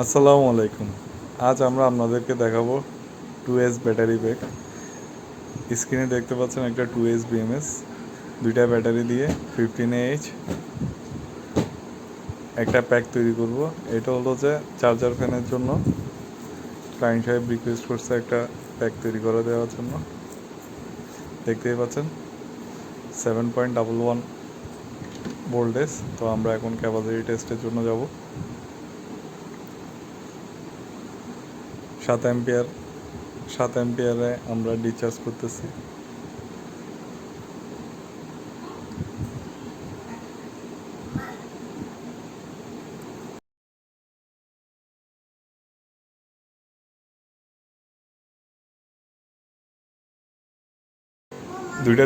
আসসালামু আলাইকুম। আজ আমরা আপনাদেরকে দেখাবো 2S ব্যাটারি ব্যাগ। স্ক্রিনে দেখতে পাচ্ছেন একটা 2S BMS, দুইটা ব্যাটারি দিয়ে 15Ah একটা প্যাক তৈরি করব। এটা হলো যে চার্জার ফ্যানের জন্য ক্লায়েন্ট সাহেব রিকোয়েস্ট করছে একটা প্যাক তৈরি করে দেওয়ার জন্য। দেখতেই পাচ্ছেন 7.11 ভোল্টেজ। তো আমরা এখন ক্যাপাসিটি টেস্টের জন্য যাব। 7 অ্যাম্পিয়ারে আমরা ডিসচার্জ করতেছি।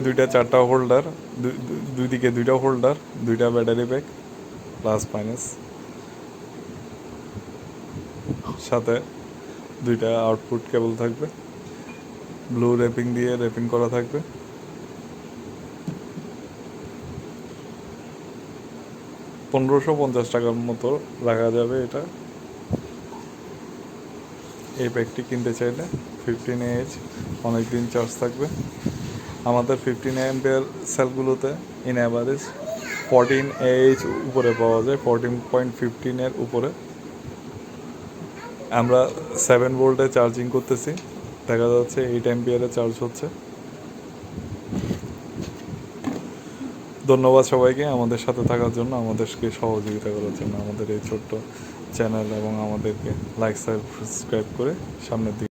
দুইটা চারটা হোল্ডার, দুই দিকে দুইটা হোল্ডার, দুইটা ব্যাটারি ব্যাগ প্লাস মাইনাস, সাথে দুইটা আউটপুট কেবল থাকবে, ব্লু র্যাপিং দিয়ে র্যাপিং করা থাকবে। 1550 টাকার মতো রাখা যাবে এটা। এই প্যাকটি কিনতে চাইলে 15Ah অনেক দিন চার্জ থাকবে। আমাদের 15 সেলগুলোতে ইন অ্যাভারেজ 14Ah উপরে পাওয়া যায়, 14.15 উপরে। আমরা 7 ভোল্টে চার্জিং করতেছি, দেখা যাচ্ছে 8 অ্যাম্পিয়ারে চার্জ হচ্ছে। ধন্যবাদ সবাইকে আমাদের সাথে থাকার জন্য, আমাদেরকে সহযোগিতা করার জন্য, আমাদের এই ছোট্ট চ্যানেল এবং আমাদেরকে লাইক সাবস্ক্রাইব করে সামনের দিকে